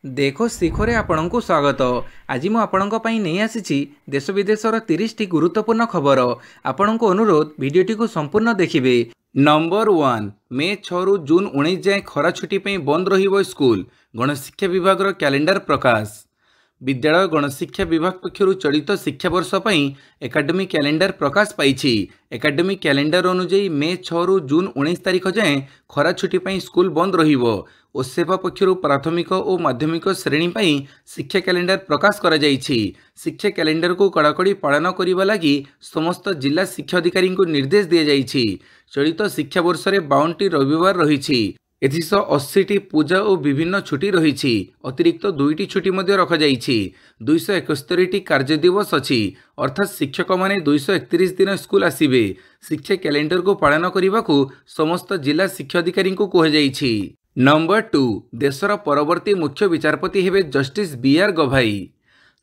देखो शिखरे आपणଙ୍କୁ स्वागत। आज मु आपणଙ୍କ ପାଇଁ ନେଇ ଆସିଛି देश विदेशर 30 टी गुरुत्वपूर्ण खबर। आपणଙ୍କୁ अनुरोध भिडियोटी को संपूर्ण देखिए। नंबर 1 मे 6 रु जून 19 जाए खरा छुट्टी पे बंद रहिबो स्कूल। गणशिक्षा विभाग कैलेंडर प्रकाश। विद्यालय गणशिक्षा विभाग पक्षर चलित शिक्षा वर्ष एकाडेमिक कैलेंडर प्रकाश पाई। एकाडेमिक कैलेंडर अनुଯାୟୀ मे 6 रु जून 19 तारीख जाए खरा छुट्टी स्कूल बंद रहिबो। ओसेवा पक्षर प्राथमिक और माध्यमिक श्रेणी पर शिक्षा कैलेंडर प्रकाश करा जायछि। शिक्षा कैलेंडर को कड़ाकड़ी पालन करने लगी समस्त जिला शिक्षा अधिकारी को निर्देश दि जायछि। चलित शिक्षा वर्ष में 52टी रविवार रही। एथिस 80टी पूजा और विभिन्न छुट्टी रही। अतिरिक्त 2टी छुट्टी रखा जायछि। 271टी कार्य दिवस अछि। अर्थात शिक्षक माने 231 दिन स्कूल आसिबे। शिक्षा कैलेंडर को पालन करने को समस्त जिला शिक्षा अधिकारी को कह जायछि। नंबर 2 देशर परवर्ती मुख्य विचारपति हेबे justice B R. Gavai.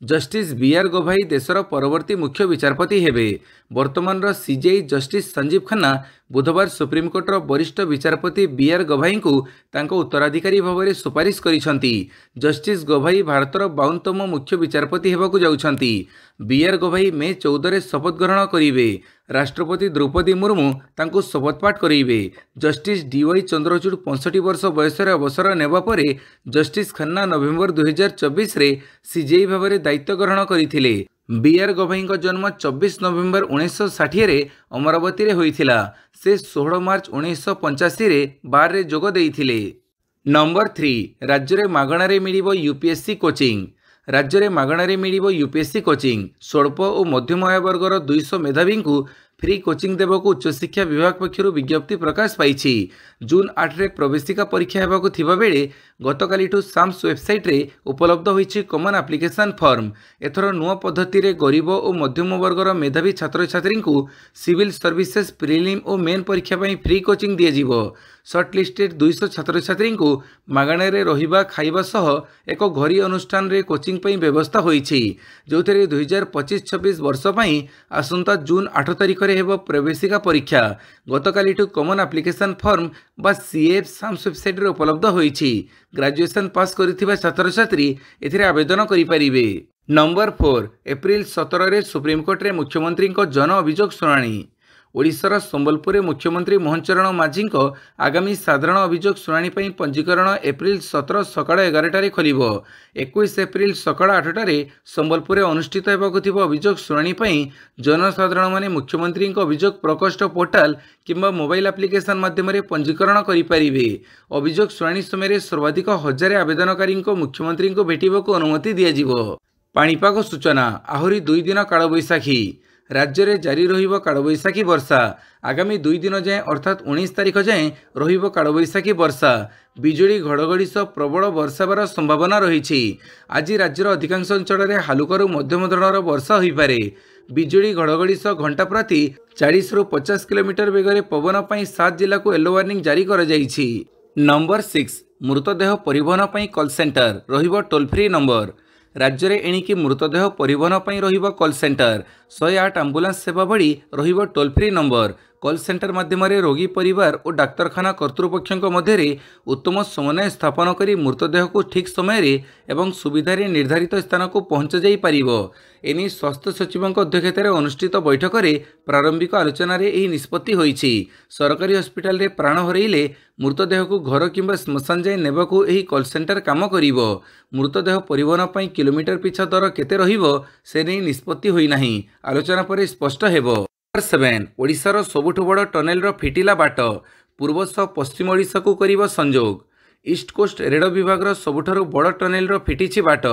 Justice B R. Gavai देशर परवर्ती मुख्य विचारपति हेबे। वर्तमान सीजेआई जस्टिस संजीव खन्ना बुधवार सुप्रीमकोर्टर वरिष्ठ विचारपति बी.आर. गभाई को तांको उत्तराधिकारी भाव में सुपारिश करिसंती। जस्टिस गभाई भारतर 52तम मुख्य विचारपति हेबाकु जाउछंती। बी.आर. गभाई मे 14 रे शपथ ग्रहण करिवे। राष्ट्रपति द्रौपदी मुर्मू तांको शपथपाठ करेंगे। Justice D.Y.. चंद्रचूड़ 65 वर्ष बयस अवसर नेबा परे जस्टिस खन्ना नवेम्बर 2024 रे सीजेआई भाव में दायित्व ग्रहण करथिले। बी.आर. गभाई जन्म 24 नवेम्बर 1960 रे अमरावती रे होइथिला। से 16 मार्च 1985 रे बार रे जोग देइथिले। नंबर 3 राज्य में मागणारे मिलिबो यूपीएससी कोचिंग। राज्य में मागणारे मिलिबो यूपीएससी कोचिंग। स्वल्प और मध्यम आय वर्गर 200 मेधावी को फ्री कोचिंग देवको उच्चशिक्षा विभाग पक्षर विज्ञप्ति प्रकाश पाई। जून 8 रे प्रवेशिका परीक्षा हेबाकु थिबा बेले गतकालिठू साम्स वेबसाइट रे उपलब्ध होईछि कॉमन एप्लिकेशन फॉर्म। एथर नुआ पद्धति रे गरीब और मध्यम वर्गर मेधावी छात्र छात्री को सिविल सर्विसेज प्रिलिम और मेन परीक्षा पई फ्री कोचिंग दिया जिवो। सर्टलिस्टेड 200 छात्र छात्री को मागणे रे रहिबा खाइबा सह एक घरी अनुष्ठान रे कोचिंग पई व्यवस्था होईछि। जोथरे 2025-26 वर्ष पई आसंता जून 8 तारिख रे हेबो प्रवेशिका परीक्षा। गतकालिठू कॉमन एप्लिकेशन फॉर्म बा सीएफ साम्स वेबसाइट रे उपलब्ध होईछि। ग्रेजुएशन पास करिथिबा छात्र छात्री एथिरे आवेदन करि परिबे। नंबर 4 एप्रिल 17 रे सुप्रीम कोर्ट रे मुख्यमंत्री को जन अभियोग शुणाणी। ओडिशार संबलपुर मुख्यमंत्री मोहन चरण माझी आगामी साधारण अभियोग शुणाणी पर पंजीकरण एप्रिल 17 सकाळ 11 खोलिबो। 21 एप्रिल सकाळ 8 संबलपुर अनुष्ठित होबाकु थिबो अभियोग शुणाणी पर जनसाधारण माने मुख्यमंत्री अभियोग प्रकोष्ठ पोर्टाल किंबा मोबाइल एप्लिकेशन माध्यम पंजीकरण करि परिबे। अभियोग शुणाणी समय सर्वाधिक 1000 आवेदनकारी मुख्यमंत्री को भेटिबाकु अनुमति दिया जिवो। पाणीपाग सूचना आहुरी 2 दिन कालबैशाखी। राज्य में जारी रहिबो कालबैशाखी वर्षा। आगामी 2 दिन जाए अर्थात 19 तारीख जाए रहिबो कालबैशाखी वर्षा। बिजुली घड़घड़ी सह प्रबल वर्षा होबार संभावना रही। आज राज्यर अधिकांश अंचल में हालुकारू मध्यम धरणर वर्षा हो पारे। बिजुली घड़घड़ी सह घंटा प्रति 40 रु 50 किलोमीटर बेगर पवन पर 7 जिला को येलो वार्निंग जारी कर जाइछि। नंबर 6 मृतदेह परिवहन पर कॉल सेंटर रहिबो टोल फ्री नंबर। राज्य में एणिकी मृतदेह परिवहन पर रहिबो कॉल सेंटर। 108 आंबुलांस सेवा भली रहिबो toll free number. Call centre माध्यम रोगी परिवार और डाक्तरखाना कर्तृपक्षों मध्य उत्तम समन्वय स्थापन करी मृतदेह को ठीक समय एवं सुविधार निर्धारित स्थान को पहुँच जाई पारिबो। एनी स्वास्थ्य सचिवों अध्यक्षतार अनुष्ठित बैठक में प्रारंभिक आलोचन निष्पत्ति होईछि। सरकारी हस्पिटाल रे प्राण हरइले मृतदेह को घर किंबा श्मशान जाए नेबाकू एही कॉल सेंटर काम करिवो। मृतदेह परिवहन पर किलोमीटर पिछा दर केते रहिबो से नहीं निष्पत्ति होई नाही। आलोचना पर स्पष्ट हेबो। 7 ओडिशार सबुठ बड़ टनेलर फिटिला बाट पूर्व सह पश्चिम ओडिशा को करिबो संजोग। ईस्ट कोस्ट रेल विभाग सबुठारु बड़ टनेलर फिटिछि बाट।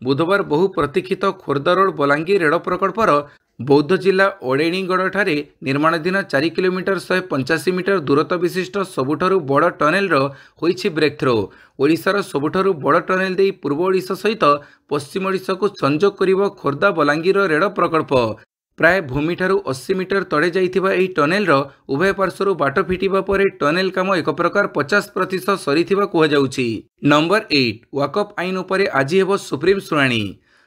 बुधवार बहु प्रतीक्षित खोर्धा रोड बलांगीर रेल प्रकल्पर बौद्ध जिला ओडेणीगढ़ ठारे निर्माणाधीन 4 किलोमीटर 185 मीटर दूरत्व विशिष्ट सबुठारु बड़ टनेलर होइछि ब्रेक थ्रो। ओडिशार सबुठारु बड़ टनेल देई पूर्व ओडिशा सहित पश्चिम ओडिशा को संजोग करिबो खोर्धा बलांगीर रेल प्रकल्प। प्राय भूमि ठारू 80 मीटर तड़े जाइथिबा एही टनेलर उभय पार्श्वरु बाट फिटिबा परे टनेल काम एक प्रकार 50% सरीथिबा कुहा जाउछि। नंबर 8 वाकअप आईन उपरे आज हेबो सुप्रीम शुणाणी।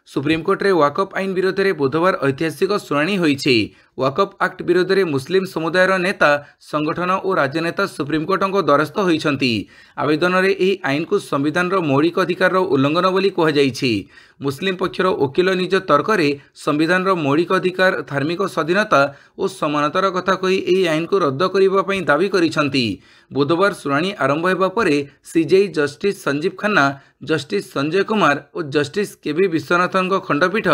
सुप्रीमकोर्ट रे वाकअप आईन विरोध में बुधवार ऐतिहासिक शुणाणी होईछि। वाकफ आक्ट विरोध में मुस्लिम समुदायर नेता संगठन और राजनेता सुप्रीमकोर्ट द्वारस्थ होती। आवेदन में यह आईन को संविधान मौलिक अधिकार उल्लंघन बोली कहुଯାଇଛି। मुस्लिम पक्षर वकिल निज तर्क में संविधान मौलिक अधिकार, धार्मिक स्वाधीनता और समानतार कथा कही यह आईन को रद्द करने दावी करिसेंती। बुधवार शुणाणी आरंभ होगा पर CJI justice Sanjeev Khanna, justice Sanjay Kumar और जस्टिस केबी विश्वनाथन खंडपीठ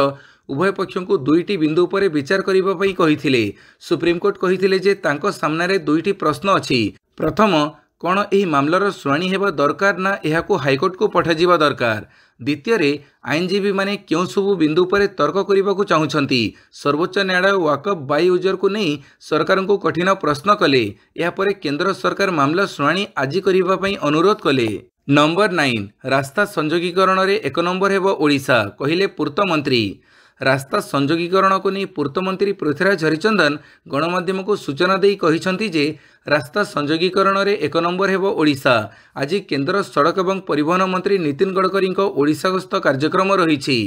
उभय पक्ष को दुईटी बिंदु पर विचार करने कही। सुप्रीमकोर्ट कही जे तांको सामने दुईटी प्रश्न अच्छी। प्रथम, कौन यह मामलार शुणाणी हेबा दरकार ना यहाको हाईकोर्ट को पठाजिबा दरकार। द्वितीय, आईनजीवी माने क्यों सबू बिंदु पर तर्क करने चाहूँगी। सर्वोच्च न्यायालय वाकफ बाई यूजर को नहीं सरकार को कठिन प्रश्न कले। यापर केंद्र सरकार मामला शुणाणी आज करने अनुरोध कले। नंबर 9, रास्ता संयोगीकरण में 1 नंबर हेब ओडिशा, कहिले पूर्त मंत्री। रास्ता संयोगीकरण को नहीं पूर्त मंत्री पृथ्वीराज हरिचंदन गणमाध्यम को सूचना देई कहिसेंती जे रास्ता संयोगीकरण में 1 नंबर हेब ओडिशा। आज केंद्र सड़क एवं परिवहन मंत्री नितिन गडकरी ओडिशा गस्त कार्यक्रम रही।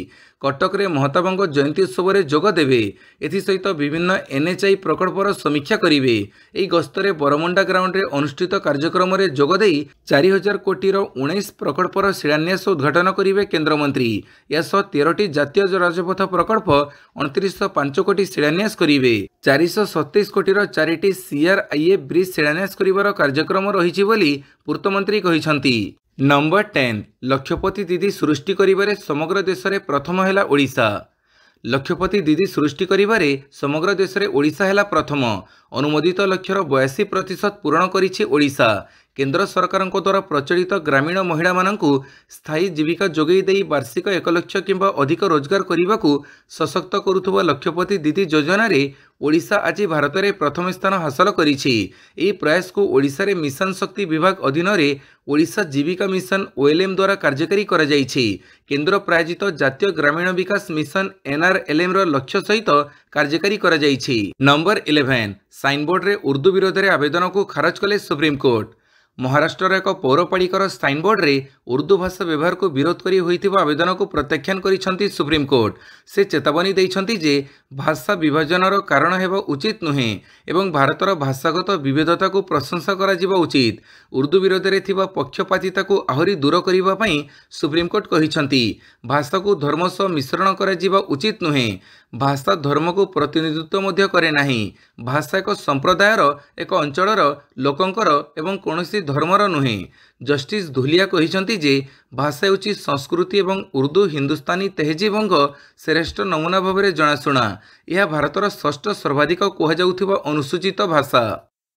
कटक रे महात्मा जयंती उत्सव में जोगदेवे। एसहित विभिन्न एनएचआई प्रकल्पर समीक्षा करेंगे। यह गस्तरे बरमुंडा ग्राउंड रे अनुष्ठित कार्यक्रम में जोगदे 4000 कोटी 19 प्रकल्पर शिलान्यास उद्घाटन करेंगे केन्द्रमंत्री। यासह 13टी जातीय राजपथ प्रकल्प 2905 कोटी शिलान्यास करेंगे। 427 कोटीर 4टी सीआरआईए ब्रिज शिलान्यास करिवार कार्यक्रम रही बोली पूर्तमंत्री कहिसेंती। नंबर 10, लक्षपति दीदी सृष्टि करिबारे समग्र देश में प्रथम है ओडिशा। लक्षपति दीदी सृष्टि करिबारे समग्र देश में ओडिशा है प्रथम। अनुमोदित लक्ष्यर 82% पूरण करिछि ओडिशा। केंद्र सरकार द्वारा प्रचलित ग्रामीण महिला मानकु स्थायी जीविका जोगई देई वार्षिक 1 लाख किंबा अधिक रोजगार करने को सशक्त करुवा लक्षपति दीदी योजना रे ओडिशा आज भारत में प्रथम स्थान हासिल करिछि। एही प्रयास को ओडिशा रे मिशन शक्ति विभाग अधीन रे ओडिशा जीविका मिशन ओएलएम द्वारा कार्यकारी करा जाइछि। केंद्र प्रायोजित जातीय ग्रामीण विकास मिशन एनआरएलएम रो लक्ष्य सहित कार्यकारी करा जाइछि। नंबर 11, साइनबोर्ड रे उर्दू विरोध रे आवेदन को खारज कले सुप्रीमकोर्ट। महाराष्ट्र एक पौरपालिकार साइनबोर्ड रे उर्दू भाषा व्यवहार को विरोध करी होइथिबा आवेदन को प्रत्याख्यान करिसेंती सुप्रीमकोर्ट। से चेतावनी दैछंती जे भाषा विभाजनर कारण हेबा उचित नुहे एवं भारतर भाषागत विविधता को प्रशंसा करा जिबा उचित। उर्दू विरोध रे थिबा पक्षपातिता को आहुरी दूर करिबा पई सुप्रीमकोर्ट कहिसेंती। भाषा को धर्म सह मिश्रण करा जिबा उचित नुहे। भाषा धर्म को प्रतिनिधित्व मध्य करे नाही। भाषा एक संप्रदायर, एक अंचलर, लोकंकर एवं कौनसी धर्मर नुहे। जस्टिस धुलिया कहिसेंती जे भाषा होची संस्कृति एवं उर्दू हिंदुस्तानी तहजीबंग श्रेष्ठ नमूना भाव में जनाशुना। यह भारतर 6ठ सर्वाधिक कहुजाउथिबा अनुसूचित भाषा।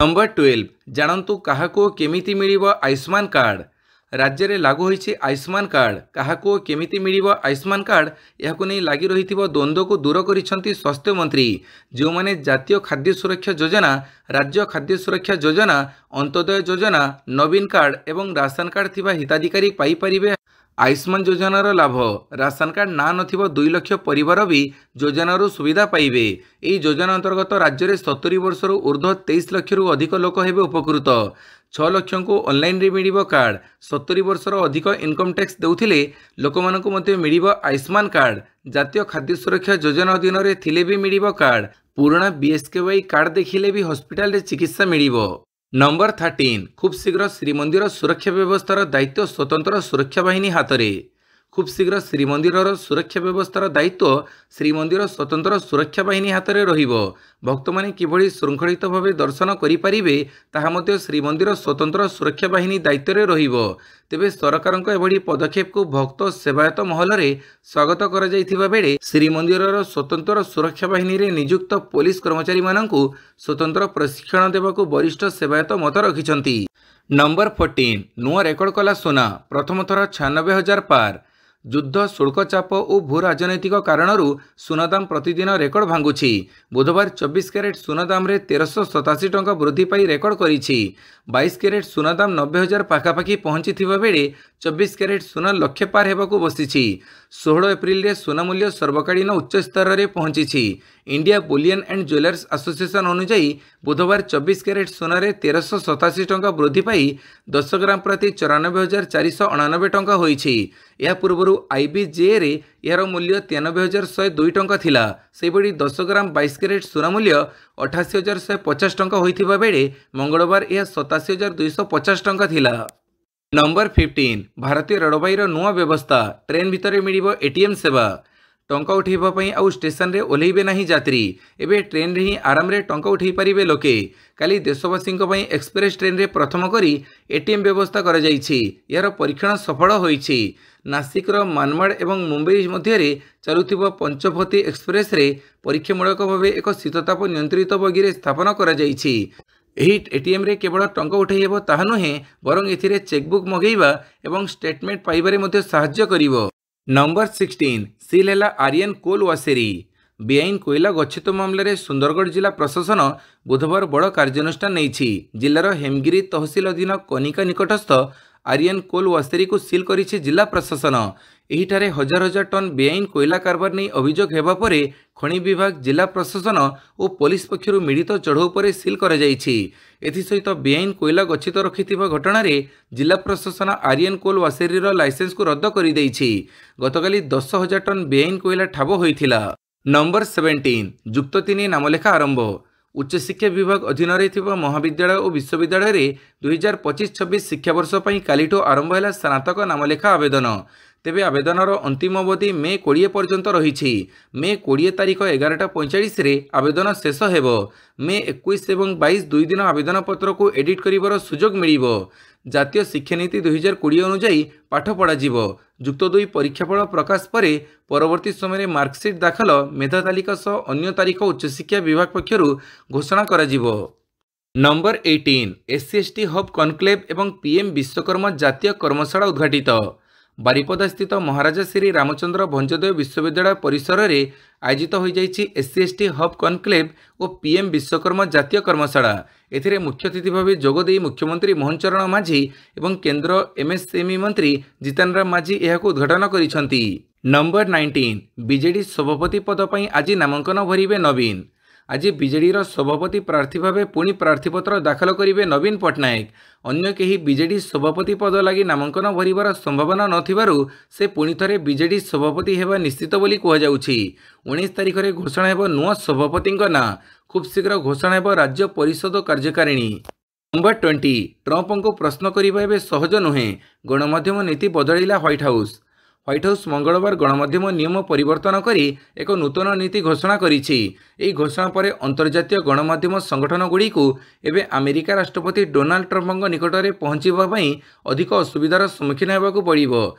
नंबर 12, जानतु काहाको केमिति मिलिबो आयुष्मान कार्ड। राज्य में लागू होइछि आयुष्मान कार्ड। काहाको केमिति मिलिबो आयुष्मान कार्ड याको नहीं लागी रहिथिबो द्वंद्व को दूर करिसेंती स्वास्थ्य मंत्री। जो माने जातीय खाद्य सुरक्षा योजना, राज्य खाद्य सुरक्षा योजना, अंत्योदय योजना, नवीन कार्ड एवं राशन कार्ड थिबा हिताधिकारी पाई परिबे आयुष्मान योजनार लाभ। राशन कार्ड ना नथिबो 2 लाख परिवार भी योजनार सुविधा पाइबे। एही योजना अंतर्गत राज्य में 70 वर्षर ऊर्ध्व 23 लाख अधिक लोक हेबे उपकृत। 6 लाख को ऑनलाइन रे मिलिबो कार्ड। 70 वर्षर अधिक इनकम टैक्स देउथिले लोकमानकु मध्ये मिलिबो आयुष्मान कार्ड। जातीय खाद्य सुरक्षा योजना अधीन रे थिले भी मिलिबो कार्ड। पुराना बीएसकेवाई कार्ड देखिले भी हॉस्पिटल रे चिकित्सा मिलिबो। नंबर 13, खूब शीघ्र श्रीमंदिर सुरक्षा व्यवस्थार दायित्व स्वतंत्र सुरक्षा बाहिनी हाथ में। खूब शीघ्र श्रीमंदिर सुरक्षा व्यवस्थार दायित्व श्रीमंदिर स्वतंत्र सुरक्षा बाहिनी हाथ में रहिबो। भक्त माने किभଳି श्रृंखलित भाव दर्शन करिपारिबे ताहा मध्य श्रीमंदिर स्वतंत्र सुरक्षा बाहिनी दायित्व में रहिबो। तेबे सरकारक एभଳି पदक्षेप को भक्त सेवायत महल रे स्वागत करा जाइथिबा बेले श्रीमंदिर स्वतंत्र सुरक्षा बाहिनी रे नियुक्त पुलिस कर्मचारी माननकु स्वतंत्र प्रशिक्षण देबाकू वरिष्ठ सेवायत मत रखिछंती। नंबर 14, नुआ रेकर्ड कला सोना। प्रथम थर 96,000 पार। युद्ध, शुल्क चाप और भू राजनैतिक कारणरू सुनादाम प्रतिदिन रेकर्ड भांगुछि। बुधवार 24 कैरेट सुनादाम रे 1387 टंका वृद्धि पाई रेकर्ड करिछि। 22 कैरेट सुनादाम 90,000 पाखापाखि पहुंची थिबा बेले 24 କ୍ୟାରେଟ୍ ସୁନା ଲକ୍ଷେ ପାର ହେବାକୁ ବସିଛି। 16 ଏପ୍ରିଲରେ ସୁନା ମୂଲ୍ୟ ସର୍ବକାଳୀନ ଉଚ୍ଚ ସ୍ତରରେ ପହଞ୍ଚିଛି। India bullion and jewellers association ଅନୁଯାୟୀ ବୁଧବାର 24 କ୍ୟାରେଟ୍ ସୁନାରେ 1387 ଟଙ୍କା ବୃଦ୍ଧି ପାଇ 10 ଗ୍ରାମ ପ୍ରତି 94,499 ଟଙ୍କା ହୋଇଛି। ଏହା ପୂର୍ବରୁ IBJରେ ଏହାର ମୂଲ୍ୟ 93,102 ଟଙ୍କା ଥିଲା। ସେହିଭଳି 10 ଗ୍ରାମ 22 କ୍ୟାରେଟ୍ ସୁନା ମୂଲ୍ୟ 88,150 ଟଙ୍କା ହୋଇଥିବା ବେଳେ ମଙ୍ଗଳବାର ଏହା 87,250 ଟଙ୍କା ଥିଲା। ନମ୍ବର 15 ଭାରତୀୟ ରେଳବାଇର ନୂଆ ବ୍ୟବସ୍ଥା ଟ୍ରେନ୍ ଭିତରେ ମିଳିବ ATM ସେବା। ଟଙ୍କା ଉଠାଇବା ପାଇଁ ଆଉ ଷ୍ଟେସନରେ ଓହ୍ଲାଇବେ ନାହିଁ ଯାତ୍ରୀ। ଏବେ ଟ୍ରେନ୍ରେ ହିଁ ଆରାମରେ ଟଙ୍କା ଉଠାଇ ପାରିବେ ଲୋକେ। କାଲି ଦେଶବାସୀଙ୍କ ପାଇଁ ଏକ୍ସପ୍ରେସ୍ ଟ୍ରେନ୍ରେ ପ୍ରଥମ କରି ATM ବ୍ୟବସ୍ଥା କରାଯାଇଛି। ଏହାର ପରୀକ୍ଷଣ ସଫଳ ହୋଇଛି। ନାସିକର ମାନମାଡ଼ ଏବଂ ମୁମ୍ବାଇ ମଧ୍ୟରେ ଚାଲୁଥିବା ପଞ୍ଚଭତୀ ଏକ୍ସପ୍ରେସ୍ରେ ପରୀକ୍ଷାମୂଳକ ଭାବେ ଏକ ଶୀତତାପ ନିୟନ୍ତ୍ରିତ ବଗିରେ ସ୍ଥାପନ କରାଯାଇଛି। ଏହି ATMରେ କେବଳ ଟଙ୍କା ଉଠାଇ ହେବ ତାହା ନୁହେଁ, ବରଂ ଏଥିରେ ଚେକବୁକ୍ ମଗାଇବା ଏବଂ ଷ୍ଟେଟମେଣ୍ଟ ପାଇବାରେ ମଧ୍ୟ ସାହାଯ୍ୟ କରିବ। ନମ୍ବର 16 ସିଲ୍ ହେଲା ଆରିଆନ୍ କୋଲ୍ ୱାସେରୀ। ବେଆଇନ କୋଇଲା ଗଚ୍ଛିତ ମାମଲାରେ ସୁନ୍ଦରଗଡ଼ ଜିଲ୍ଲା ପ୍ରଶାସନ ବୁଧବାର ବଡ଼ କାର୍ଯ୍ୟାନୁଷ୍ଠାନ ନେଇଛି। ଜିଲ୍ଲାର ହେମଗିରି ତହସିଲ ଅଧୀନ କନିକା ନିକଟସ୍ଥ ଆରିଆନ୍ କୋଲ୍ ୱାସେରୀକୁ ସିଲ୍ କରିଛି ଜିଲ୍ଲା ପ୍ରଶାସନ। ଏହିଠାରେ ହଜାର ହଜାର ଟନ୍ ବେଆଇନ କୋଇଲା କାରବାର ନେଇ ଅଭିଯୋଗ ହେବା ପରେ ଖଣି ବିଭାଗ, ଜିଲ୍ଲା ପ୍ରଶାସନ ଓ ପୋଲିସ ପକ୍ଷରୁ ମିଳିତ ଚଢ଼ଉ ପରେ ସିଲ୍ କରାଯାଇଛି। ଏଥିସହିତ ବେଆଇନ କୋଇଲା ଗଚ୍ଛିତ ରଖିଥିବା ଘଟଣାରେ ଜିଲ୍ଲା ପ୍ରଶାସନ ଆରିଆନ୍ କୋଲ୍ ୱାସେରୀର ଲାଇସେନ୍ସକୁ ରଦ୍ଦ କରିଦେଇଛି। ଗତକାଲି 10,000 ଟନ୍ ବେଆଇନ କୋଇଲା ଠାବ ହୋଇଥିଲା। ନମ୍ବର 17 ଯୁକ୍ତ 3 ନାମଲେଖା ଆରମ୍ଭ। ଉଚ୍ଚଶିକ୍ଷା ବିଭାଗ ଅଧୀନରେ ଥିବା ମହାବିଦ୍ୟାଳୟ ଓ ବିଶ୍ୱବିଦ୍ୟାଳୟରେ 2025-26 ଶିକ୍ଷାବର୍ଷ ପାଇଁ କାଲିଠୁ ଆରମ୍ଭ ହେଲା ସ୍ନାତକ ନାମଲେଖା ଆବେଦନ। ତେବେ ଆବେଦନର ଅନ୍ତିମ ଅବଧି ମେ 20 ପର୍ଯ୍ୟନ୍ତ ରହିଛି। ମେ 20 ତାରିଖ 11:45ରେ ଆବେଦନ ଶେଷ ହେବ। ମେ 21 ଏବଂ 22 ଦୁଇ ଦିନ ଆବେଦନପତ୍ରକୁ ଏଡିଟ୍ କରିବାର ସୁଯୋଗ ମିଳିବ। ଜାତୀୟ ଶିକ୍ଷାନୀତି 2020 ଅନୁଯାୟୀ ପାଠ ପଢ଼ାଯିବ। ଯୁକ୍ତ 2 ପରୀକ୍ଷାଫଳ ପ୍ରକାଶ ପରେ ପରବର୍ତ୍ତୀ ସମୟରେ ମାର୍କସିଟ୍ ଦାଖଲ, ମେଧା ତାଲିକା ସହ ଅନ୍ୟ ତାରିଖ ଉଚ୍ଚଶିକ୍ଷା ବିଭାଗ ପକ୍ଷରୁ ଘୋଷଣା କରାଯିବ। ନମ୍ବର 18 SC/ST ହବ୍ କନକ୍ଲେଭ୍ ଏବଂ PM ବିଶ୍ୱକର୍ମା ଜାତୀୟ କର୍ମଶାଳା ଉଦ୍ଘାଟିତ। ବାରିପଦାସ୍ଥିତ ମହାରାଜା ଶ୍ରୀ ରାମଚନ୍ଦ୍ର ଭଞ୍ଜଦେବ ବିଶ୍ୱବିଦ୍ୟାଳୟ ପରିସରରେ ଆୟୋଜିତ ହୋଇଯାଇଛି SC/ST ହବ୍ କନକ୍ଲେଭ୍ ଓ PM ବିଶ୍ୱକର୍ମା ଜାତୀୟ କର୍ମଶାଳା। ଏଥିରେ ମୁଖ୍ୟ ଅତିଥି ଭାବେ ଯୋଗଦେଇ ମୁଖ୍ୟମନ୍ତ୍ରୀ ମୋହନ ଚରଣ ମାଝୀ ଏବଂ କେନ୍ଦ୍ର MSME ମନ୍ତ୍ରୀ ଜିତନ ରାମ ମାଝୀ ଏହାକୁ ଉଦ୍ଘାଟନ କରିଛନ୍ତି। ନମ୍ବର 19 ବିଜେଡି ସଭାପତି ପଦ ପାଇଁ ଆଜି ନାମାଙ୍କନ ଭରିବେ ନବୀନ। ଆଜି ବିଜେଡିର ସଭାପତି ପ୍ରାର୍ଥୀ ଭାବେ ପୁଣି ପ୍ରାର୍ଥୀପତ୍ର ଦାଖଲ କରିବେ ନବୀନ ପଟ୍ଟନାୟକ। ଅନ୍ୟ କେହି ବିଜେଡି ସଭାପତି ପଦ ଲାଗି ନାମାଙ୍କନ ଭରିବାର ସମ୍ଭାବନା ନଥିବାରୁ ସେ ପୁଣି ଥରେ ବିଜେଡି ସଭାପତି ହେବା ନିଶ୍ଚିତ ବୋଲି କୁହାଯାଉଛି। 19 ତାରିଖରେ ଘୋଷଣା ହେବ ନୂଆ ସଭାପତିଙ୍କ ନାଁ। ଖୁବ୍ ଶୀଘ୍ର ଘୋଷଣା ହେବ ରାଜ୍ୟ ପରିଷଦ କାର୍ଯ୍ୟକାରିଣୀ। ନମ୍ବର 20 ଟ୍ରମ୍ପଙ୍କୁ ପ୍ରଶ୍ନ କରିବା ଏବେ ସହଜ ନୁହେଁ। ଗଣମାଧ୍ୟମ ନୀତି ବଦଳିଲା ହ୍ୱାଇଟ୍ ହାଉସ୍। ହ୍ୱାଇଟ୍ ହାଉସ୍ ମଙ୍ଗଳବାର ଗଣମାଧ୍ୟମ ନିୟମ ପରିବର୍ତ୍ତନ କରି ଏକ ନୂତନ ନୀତି ଘୋଷଣା କରିଛି। ଏହି ଘୋଷଣା ପରେ ଅନ୍ତର୍ଜାତୀୟ ଗଣମାଧ୍ୟମ ସଂଗଠନଗୁଡ଼ିକୁ ଏବେ ଆମେରିକା ରାଷ୍ଟ୍ରପତି ଡୋନାଲ୍ଡ ଟ୍ରମ୍ପଙ୍କ ନିକଟରେ ପହଞ୍ଚିବା ପାଇଁ ଅଧିକ ଅସୁବିଧାର ସମ୍ମୁଖୀନ ହେବାକୁ ପଡ଼ିବ।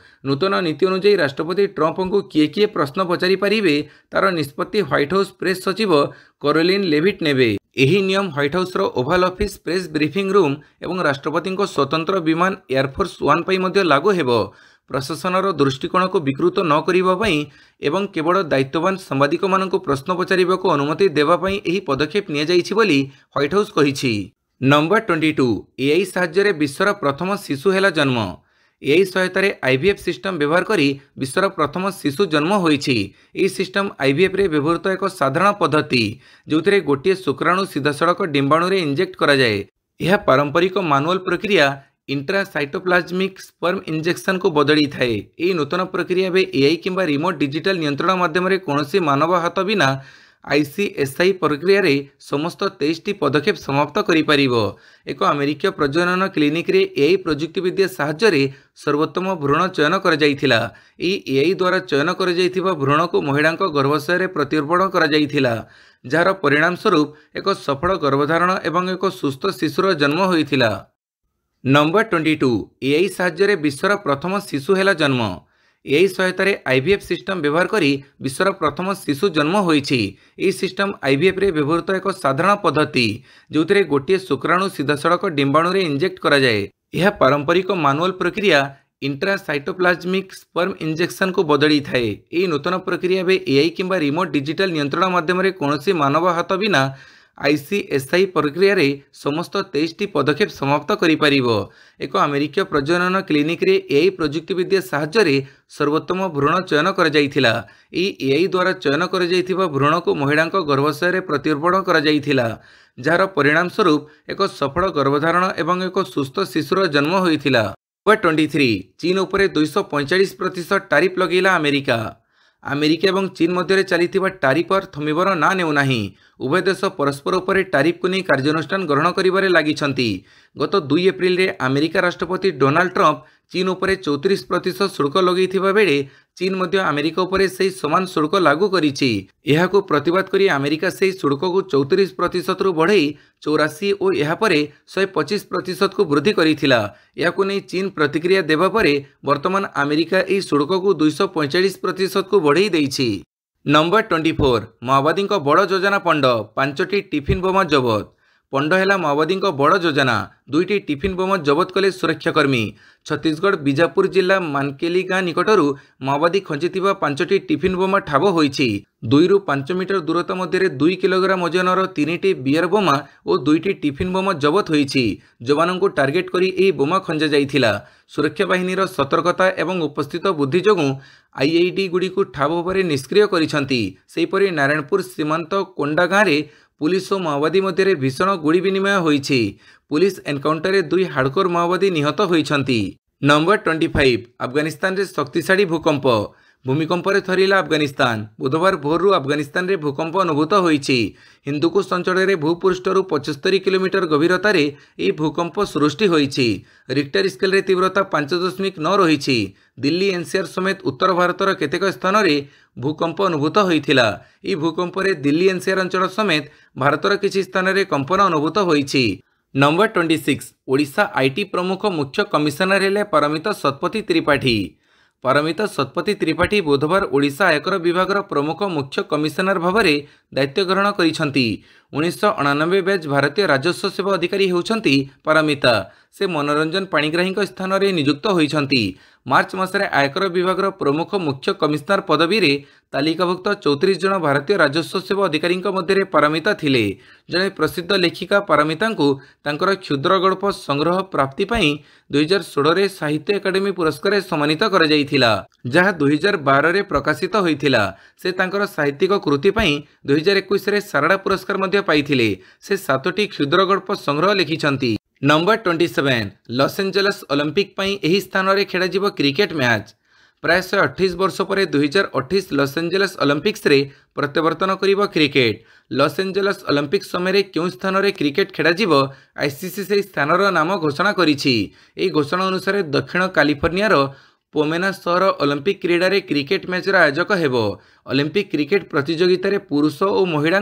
ନୂତନ ନୀତି ଅନୁଯାୟୀ ରାଷ୍ଟ୍ରପତି ଟ୍ରମ୍ପଙ୍କୁ କିଏ କିଏ ପ୍ରଶ୍ନ ପଚାରି ପାରିବେ ତାର ନିଷ୍ପତ୍ତି ହ୍ୱାଇଟ୍ ହାଉସ୍ ପ୍ରେସ୍ ସଚିବ କାରୋଲିନ୍ ଲେଭିଟ୍ ନେବେ। ଏହି ନିୟମ ହ୍ୱାଇଟ୍ ହାଉସ୍ର Oval Office, press briefing room ଏବଂ ରାଷ୍ଟ୍ରପତିଙ୍କ ସ୍ୱତନ୍ତ୍ର ବିମାନ ଏୟାରଫୋର୍ସ 1 ପାଇଁ ମଧ୍ୟ ଲାଗୁ ହେବ। ପ୍ରଶାସନର ଦୃଷ୍ଟିକୋଣକୁ ବିକୃତ ନ କରିବା ପାଇଁ ଏବଂ କେବଳ ଦାୟିତ୍ୱବାନ ସାମ୍ବାଦିକମାନଙ୍କୁ ପ୍ରଶ୍ନ ପଚାରିବାକୁ ଅନୁମତି ଦେବା ପାଇଁ ଏହି ପଦକ୍ଷେପ ନିଆଯାଇଛି ବୋଲି ହ୍ୱାଇଟ୍ ହାଉସ୍ କହିଛି। ନମ୍ବର 22 AI ସାହାଯ୍ୟରେ ବିଶ୍ୱର ପ୍ରଥମ ଶିଶୁ ହେଲା ଜନ୍ମ। AI ସହାୟତାରେ IVF ସିଷ୍ଟମ ବ୍ୟବହାର କରି ବିଶ୍ୱର ପ୍ରଥମ ଶିଶୁ ଜନ୍ମ ହୋଇଛି। ଏହି ସିଷ୍ଟମ IVFରେ ବ୍ୟବହୃତ ଏକ ସାଧାରଣ ପଦ୍ଧତି, ଯେଉଁଥିରେ ଗୋଟିଏ ଶୁକ୍ରାଣୁ ସିଧାସଳଖ ଡିମ୍ବାଣୁରେ ଇଞ୍ଜେକ୍ଟ କରାଯାଏ। ଏହା ପାରମ୍ପରିକ ମାନୁଆଲ ପ୍ରକ୍ରିୟା ଇଣ୍ଟ୍ରାସାଇଟୋପ୍ଲାଜମିକ୍ ସ୍ପର୍ମ ଇଞ୍ଜେକ୍ସନକୁ ବଦଳିଥାଏ। ଏହି ନୂତନ ପ୍ରକ୍ରିୟା ଏବେ AI କିମ୍ବା ରିମୋଟ ଡିଜିଟାଲ ନିୟନ୍ତ୍ରଣ ମାଧ୍ୟମରେ କୌଣସି ମାନବ ହାତ ବିନା ICSI ପ୍ରକ୍ରିୟାରେ ସମସ୍ତ 23ଟି ପଦକ୍ଷେପ ସମାପ୍ତ କରିପାରିବ। ଏକ ଆମେରିକୀୟ ପ୍ରଜନନ କ୍ଲିନିକରେ AI ପ୍ରଯୁକ୍ତିବିଦ୍ୟା ସାହାଯ୍ୟରେ ସର୍ବୋତ୍ତମ ଭ୍ରୂଣ ଚୟନ କରାଯାଇଥିଲା। ଏହି AI ଦ୍ୱାରା ଚୟନ କରାଯାଇଥିବା ଭ୍ରୂଣକୁ ମହିଳାଙ୍କ ଗର୍ଭାଶୟରେ ପ୍ରତ୍ୟର୍ପଣ କରାଯାଇଥିଲା, ଯାହାର ପରିଣାମ ସ୍ୱରୂପ ଏକ ସଫଳ ଗର୍ଭଧାରଣ ଏବଂ ଏକ ସୁସ୍ଥ ଶିଶୁର ଜନ୍ମ ହୋଇଥିଲା। ନମ୍ବର 22 AI ସାହାଯ୍ୟରେ ବିଶ୍ୱର ପ୍ରଥମ ଶିଶୁ ହେଲା ଜନ୍ମ। AI ସହାୟତାରେ IVF ସିଷ୍ଟମ ବ୍ୟବହାର କରି ବିଶ୍ୱର ପ୍ରଥମ ଶିଶୁ ଜନ୍ମ ହୋଇଛି। ଏହି ସିଷ୍ଟମ IVFରେ ବ୍ୟବହୃତ ଏକ ସାଧାରଣ ପଦ୍ଧତି, ଯେଉଁଥିରେ ଗୋଟିଏ ଶୁକ୍ରାଣୁ ସିଧାସଳଖ ଡିମ୍ବାଣୁରେ ଇଞ୍ଜେକ୍ଟ କରାଯାଏ। ଏହା ପାରମ୍ପରିକ ମାନୁଆଲ ପ୍ରକ୍ରିୟା ଇଣ୍ଟ୍ରାସାଇଟୋପ୍ଲାଜମିକ୍ ସ୍ପର୍ମ ଇଞ୍ଜେକ୍ସନକୁ ବଦଳିଥାଏ। ଏହି ନୂତନ ପ୍ରକ୍ରିୟା ଏବେ AI କିମ୍ବା ରିମୋଟ ଡିଜିଟାଲ ନିୟନ୍ତ୍ରଣ ମାଧ୍ୟମରେ କୌଣସି ମାନବ ହାତ ବିନା आईसीएसआई प्रक्रिया रे समस्त 23टी पदक्षेप समाप्त करिपारिबो। एक अमेरिकीय प्रजनन क्लिनिक रे एआई प्रजुक्तिविद्या साहाय्य रे सर्वोत्तम भ्रूण चयन कर जाइथिला। एआई द्वारा चयन कर जाइथिबा भ्रूण को महिला गर्भाशय रे प्रतिरोपण कर जाइथिला, जार परिणाम स्वरूप एक सफल गर्भधारण एवं एक सुस्थ शिशुर जन्म होइथिला। नंबर 23 चीन उपरे 245% टारिफ लगेला अमेरिका। अमेरिका और चीन मध्य चली टारिफर थमिबर ना नेउ नाही। उभय देश परस्पर उपरे टारिफ को नहीं कार्यानुष्ठान ग्रहण करिबारे लागिछंती। गत 2 एप्रिल रे अमेरिका राष्ट्रपति डोनाल्ड ट्रंप चीन उपरे 34% शुल्क लगेइथिबा बेले चीन मध्य अमेरिका उपरे सही समान शुल्क लागू करिछि। एहाकु प्रतिवाद करी अमेरिका सही शुल्क को 34% रु बढ़ई 84 और एहा परे 125% को वृद्धि करिथिला। एहाकु नहीं चीन प्रतिक्रिया देबा परे वर्तमान अमेरिका एही शुल्क को 245% को बढ़ई देइछि। नंबर 24 माओवादी बड़ योजना पंड 5टी टिफिन बोमा जबत। पंड है माओवादी बड़ योजना 2टी टिफिन बोमा जबत कले सुरक्षाकर्मी। छत्तीसगढ़ बीजापुर जिला मानकेली गाँ निकटरू माओवादी खंचिथिबा 5टी टिफिन बोमा ठाब होइछि। 2 ରୁ 5 मीटर दूरता मध्य 2 किलोग्राम ओजनर 3टी बियर बोमा और 2टी टिफिन बोमा जबत होइछि। जवानों को टार्गेट करी एही बोमा खंजा जाइथिला। सुरक्षा बाहिनीर सतर्कता एवं उपस्थित बुद्धि जोगु आईईडी गुड़ी को ठाब होबारे निष्क्रिय करिसंती। सेहीपरि नारायणपुर सीमांत कोंडा गाँव में पुलिस और माओवादी मध्य भीषण गुड़ी विनिमय होइछि। पुलिस एनकाउंटर में 2 हार्डकोर माओवादी निहत होइछंती। नंबर 25 अफगानिस्तान रे शक्तिशाली भूकंप। भूमिकंप थरिला अफगानिस्तान। बुधवार भोरु अफगानिस्तान रे भूकंप अनुभूत होइछि। हिंदुकुश अंचल में भूपृष्ठरु 75 किलोमीटर गभीरतार यह भूकंप सृष्टि होइछि। रिक्टर स्केल रे तीव्रता 5.9 रही। दिल्ली एनसीआर समेत उत्तर भारतर केतेक स्थान में भूकंप अनुभूत होइथिला। यह भूकंप रे दिल्ली एनसीआर अंचल समेत भारतर किछि स्थान में कंपन अनुभूत होइछि। नंबर 26 ओडिशा आईटी प्रमुख मुख्य कमिशनर हेले परमित शतपथी त्रिपाठी। परमित शतपथी त्रिपाठी बुधवार ओडिशा आयकर विभाग प्रमुख मुख्य कमिशनर भाव में दायित्व ग्रहण करिसंती। 1999 बैच भारतीय राजस्व सेवा अधिकारी होउछंती परमिता। से मनोरंजन पाणिग्राही स्थान में नियुक्त होइछंती। मार्च मासरे आयकर विभाग प्रमुख मुख्य कमिशनर पदवी रे तालिकाभुक्त 34 जन भारतीय राजस्व सेवा अधिकारी मध्य परमिता थिले। जड़े प्रसिद्ध लेखिका परमिता तांकर क्षुद्र गल्प संग्रह प्राप्ति पाई 2016 रे साहित्य एकाडेमी पुरस्कार सम्मानित कर जाइथिला, जहाँ 2012 रे प्रकाशित होइथिला। से तांकर साहित्यिक कृति पाई 2021 रे सारडा पुरस्कार मध्य पाइथिले। से 7टी क्षुद्र गल्प संग्रह लिखिछंती। नंबर 27 लॉस एंजेलस ओलंपिक पाई एही स्थान रे खेलाजिबो क्रिकेट मैच। प्राय 128 वर्ष पर 2028 लॉस एंजेलस ओलंपिक्स रे प्रत्यावर्तन करिबो क्रिकेट। लॉस एंजेलस ओलंपिक समय क्यों स्थान रे क्रिकेट खेलाजिबो आईसीसी से स्थानर नाम घोषणा करिछि। एही घोषणा अनुसार दक्षिण कैलिफोर्नियार पोमेना सहर ओलंपिक क्रीडा रे क्रिकेट मैचर आयोजक हेबो। ओलंपिक क्रिकेट प्रतियोगिता रे पुरुष और महिला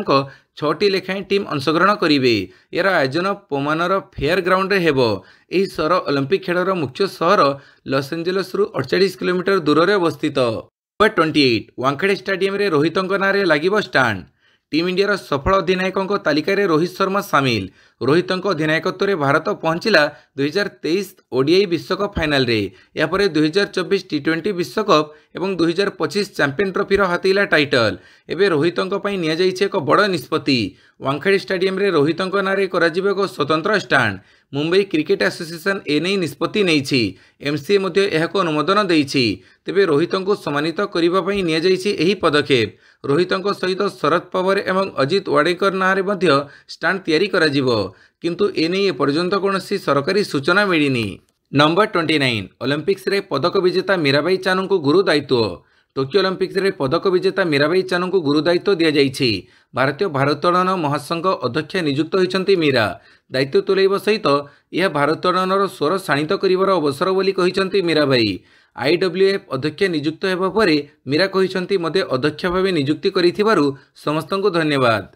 6टी लेखाएं टीम अंशग्रहण करिवे। यार आयोजन पोमानर फेयर ग्राउंड रे हेबो। एही सहर ओलंपिक खेलर मुख्य सहर लॉस एंजेलस रु 48 किलोमीटर दूर रे अवस्थित। नंबर 28 वानखेड़े स्टेडियम रे रोहितंक नारे लागिबो स्टैंड। टीम इंडियार सफल अधिनायकों तालिका रे रोहित शर्मा सामिल। रोहितंक अधिनायकत्व रे भारत पहुंचला 2023 ओडीआई विश्वकप फाइनल रे। यापर 2024 टी20 विश्वकप एवं 2025 चैंपियन ट्रॉफीर हाथीला टाइटल। एबे रोहितंक पई निया जाइछे एक बड़ निष्पत्ति। वानखेड़े स्टेडियम रे रोहितंक नारे कराजिबो एक स्वतंत्र स्टैंड। मुंबई क्रिकेट एसोसिएशन एने निष्पत्ति नेइछि। एमसीए मध्ये एहाको अनुमोदन देइछि। तेबे रोहितंक सम्मानित करिबा पई निया जाइछि एही पदक्षेप। रोहितंक सहित शरद पवार एवं अजित वाडेकर नारे मध्ये स्टैंड तैयारी कराजिबो, किंतु एने एपर्यंत कोनोसी सरकारी सूचना मिलिनी। नंबर 29 ओलंपिक्स रे पदक विजेता मीराबाई चानू को गुरु दायित्व। टोकियो ओलंपिक्स रे पदक विजेता मीराबाई चानू को गुरु दायित्व दिया जाइछि। भारतीय भारोत्तोलन महासंघ अध्यक्ष नियुक्त होइछंती मीरा। दायित्व तुलैब सहित यह भारोत्तोलनर स्वर शाणित करिवार अवसर बोली कहिछंती मीराबाई। आईडब्ल्यूएफ अध्यक्ष नियुक्त हेबा परे मीरा कहिछंती मते अध्यक्ष भावे नियुक्ति करिथिबारु समस्तंकु धन्यवाद।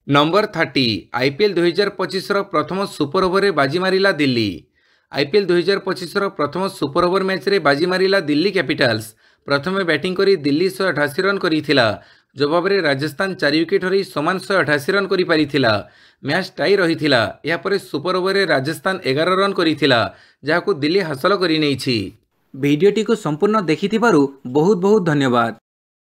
नंबर 30 आईपीएल 2025 प्रथम सुपर ओवर रे बाजी मारिला दिल्ली। आईपीएल 2025 प्रथम सुपर ओवर मैच रे बाजी मारिला दिल्ली कैपिटल्स। प्रथमे बैटिंग करी दिल्ली 188 रन करिथिला। जवाब रे राजस्थान 4 विकेट हरई समान 188 रन करि पारिथिला। Match tie रहिथिला। या परे सुपर ओवर रे राजस्थान 11 रन करिथिला, जाहाकू दिल्ली हासिल करि नेछि। भिडियोटी को संपूर्ण देखिथिबारु बहुत बहुत धन्यवाद।